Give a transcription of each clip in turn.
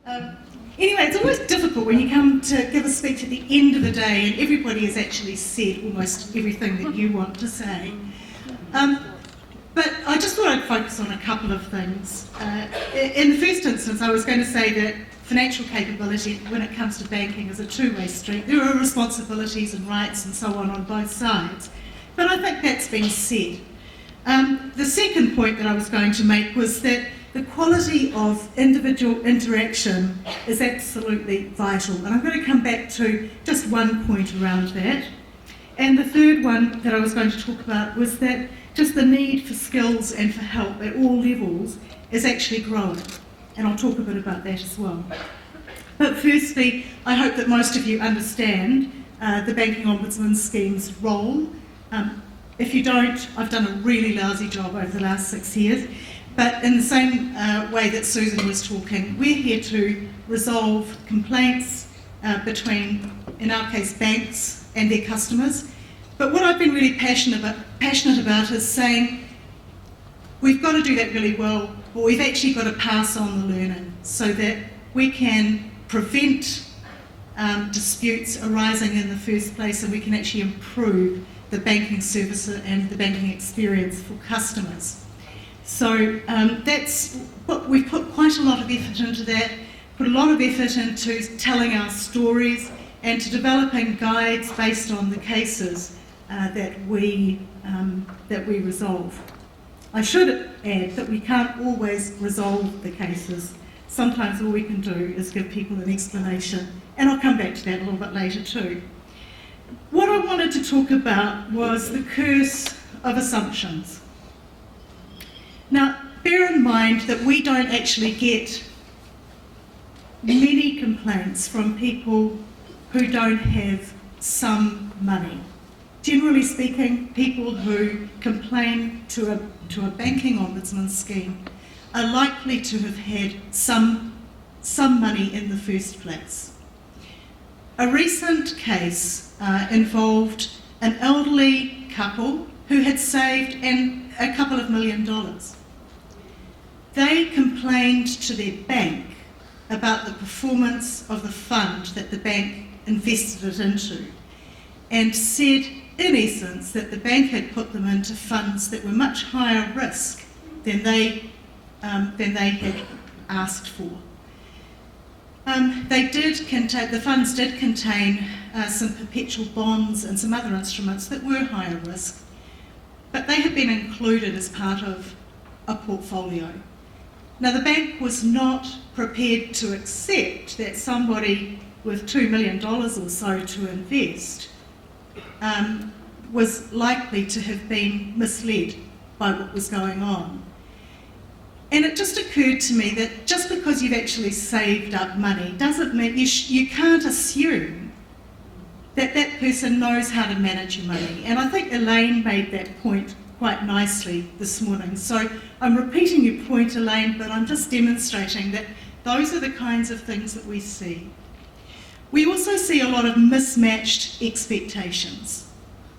Anyway, it's always difficult when you come to give a speech at the end of the day and everybody has actually said almost everything that you want to say. But I just thought I'd focus on a couple of things. In the first instance, I was going to say that financial capability when it comes to banking is a two-way street. There are responsibilities and rights and so on both sides. But I think that's been said. The second point that I was going to make was that the quality of individual interaction is absolutely vital. And I'm going to come back to just one point around that. And the third one that I was going to talk about was that just the need for skills and for help at all levels is actually growing. And I'll talk a bit about that as well. But firstly, I hope that most of you understand the Banking Ombudsman Scheme's role. If you don't, I've done a really lousy job over the last 6 years. But in the same way that Susan was talking, we're here to resolve complaints between, in our case, banks and their customers. But what I've been really passionate about is saying we've got to do that really well, but we've actually got to pass on the learning so that we can prevent disputes arising in the first place and we can actually improve the banking service and the banking experience for customers. So that's what we've put quite a lot of effort into that, put a lot of effort into telling our stories and to developing guides based on the cases that we resolve. I should add that we can't always resolve the cases. Sometimes all we can do is give people an explanation, and I'll come back to that a little bit later too. What I wanted to talk about was the curse of assumptions. Now, bear in mind that we don't actually get many complaints from people who don't have some money. Generally speaking, people who complain to a banking ombudsman scheme are likely to have had some money in the first place. A recent case involved an elderly couple who had saved a couple of $1 million. They complained to their bank about the performance of the fund that the bank invested it into and said, in essence, that the bank had put them into funds that were much higher risk than they had asked for. The funds did contain some perpetual bonds and some other instruments that were higher risk, but they had been included as part of a portfolio. Now, the bank was not prepared to accept that somebody with $2 million or so to invest was likely to have been misled by what was going on. And it just occurred to me that just because you've actually saved up money doesn't mean you can't assume that that person knows how to manage your money. And I think Elaine made that point quite nicely this morning. So I'm repeating your point, Elaine, but I'm just demonstrating that those are the kinds of things that we see. We also see a lot of mismatched expectations.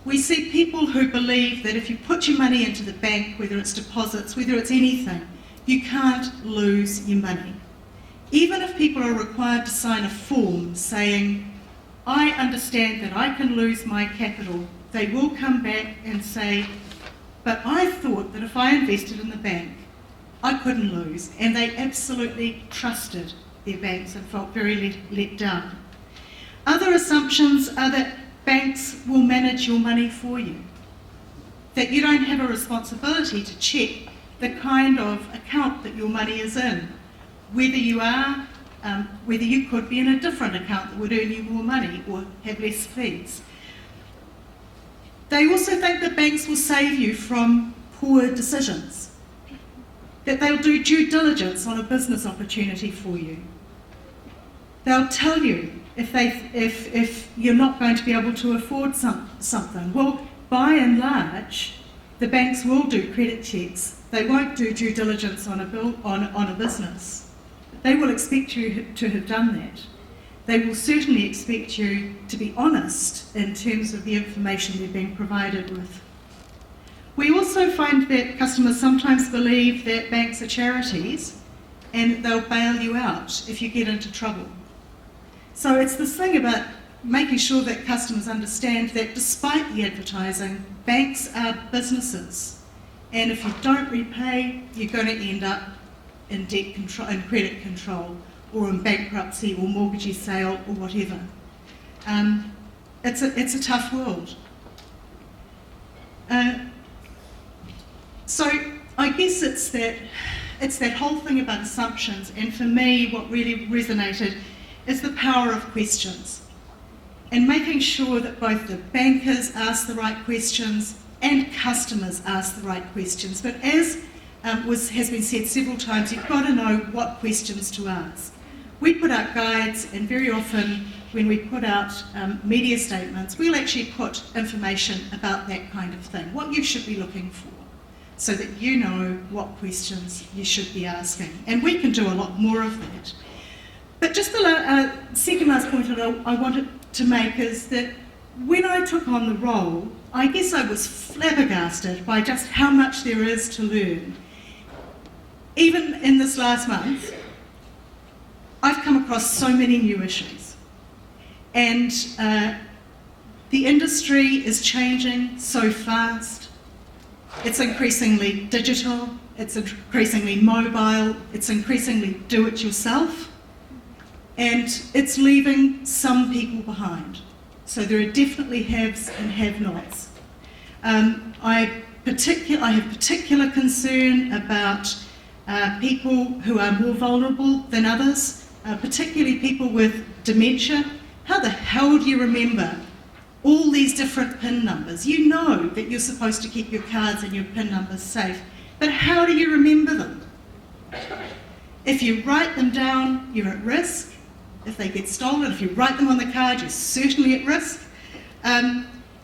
We see people who believe that if you put your money into the bank, whether it's deposits, whether it's anything, you can't lose your money. Even if people are required to sign a form saying, I understand that I can lose my capital, they will come back and say, but I thought that if I invested in the bank, I couldn't lose. And they absolutely trusted their banks and felt very let down. Other assumptions are that banks will manage your money for you, that you don't have a responsibility to check the kind of account that your money is in, whether you could be in a different account that would earn you more money or have less fees. They also think that banks will save you from poor decisions, that they'll do due diligence on a business opportunity for you. They'll tell you if you're not going to be able to afford something. Well, by and large, the banks will do credit checks. They won't do due diligence on a business. They will expect you to have done that. They will certainly expect you to be honest in terms of the information they're being provided with. We also find that customers sometimes believe that banks are charities and they'll bail you out if you get into trouble. So it's this thing about making sure that customers understand that despite the advertising, banks are businesses, and if you don't repay, you're going to end up in debt control, in credit control, or in bankruptcy, or mortgagee sale, or whatever. It's a tough world. So I guess it's that whole thing about assumptions, and for me, what really resonated is the power of questions, and making sure that both the bankers ask the right questions and customers ask the right questions. But as has been said several times, you've got to know what questions to ask. We put out guides, and very often when we put out media statements, we'll actually put information about that kind of thing, what you should be looking for, so that you know what questions you should be asking. And we can do a lot more of that. But just the second last point that I wanted to make is that when I took on the role, I guess I was flabbergasted by just how much there is to learn. Even in this last month, I've come across so many new issues. And the industry is changing so fast. It's increasingly digital, it's increasingly mobile, it's increasingly do-it-yourself, and it's leaving some people behind. So there are definitely haves and have-nots. I have particular concern about people who are more vulnerable than others, particularly people with dementia. How the hell do you remember all these different PIN numbers? You know that you're supposed to keep your cards and your PIN numbers safe, but how do you remember them? If you write them down, you're at risk. If they get stolen, if you write them on the card, you're certainly at risk.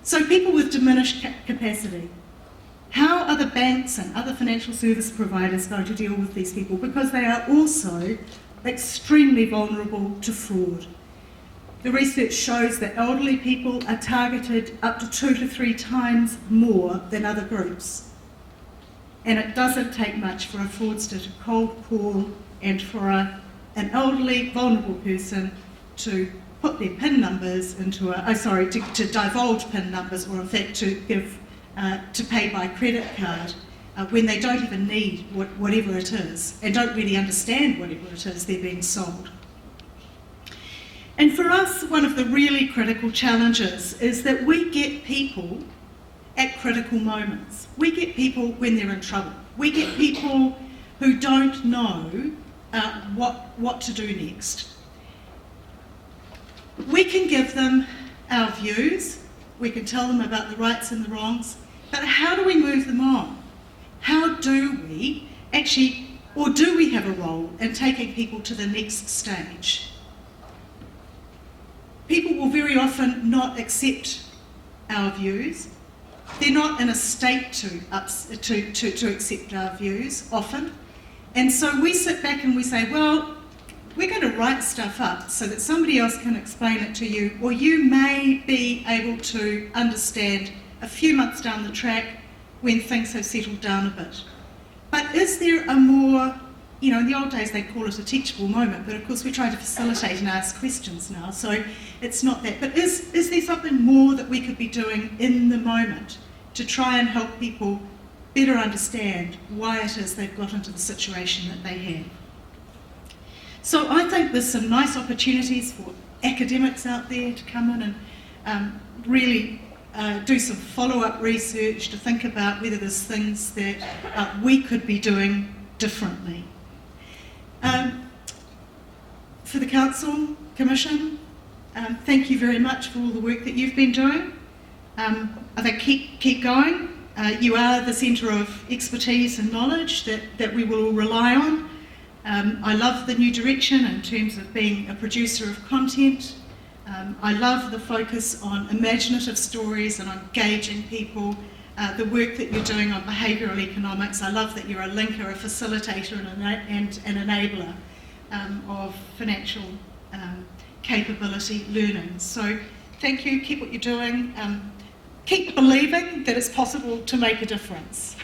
So people with diminished capacity, how are the banks and other financial service providers going to deal with these people? Because they are also extremely vulnerable to fraud. The research shows that elderly people are targeted up to 2 to 3 times more than other groups. And it doesn't take much for a fraudster to cold call and for an elderly, vulnerable person to put their PIN numbers into to divulge PIN numbers, or in fact to pay by credit card when they don't even need whatever it is and don't really understand whatever it is they're being sold. And for us, one of the really critical challenges is that we get people at critical moments. We get people when they're in trouble. We get people who don't know what to do next. We can give them our views, we can tell them about the rights and the wrongs, but how do we move them on? How do we actually, or do we have a role in taking people to the next stage? People will very often not accept our views. They're not in a state to accept our views often. And so we sit back and we say, well, we're going to write stuff up so that somebody else can explain it to you, or you may be able to understand a few months down the track when things have settled down a bit. But is there a more, in the old days they'd call it a teachable moment, but of course we try to facilitate and ask questions now, so it's not that. But is there something more that we could be doing in the moment to try and help people better understand why it is they've got into the situation that they have? So I think there's some nice opportunities for academics out there to come in and really do some follow-up research to think about whether there's things that we could be doing differently. For the Council, Commission, thank you very much for all the work that you've been doing. I think keep going. You are the centre of expertise and knowledge that we will all rely on. I love the new direction in terms of being a producer of content. I love the focus on imaginative stories and on engaging people. The work that you're doing on behavioural economics. I love that you're a linker, a facilitator and an enabler of financial capability learning. So thank you, keep what you're doing. Keep believing that it's possible to make a difference.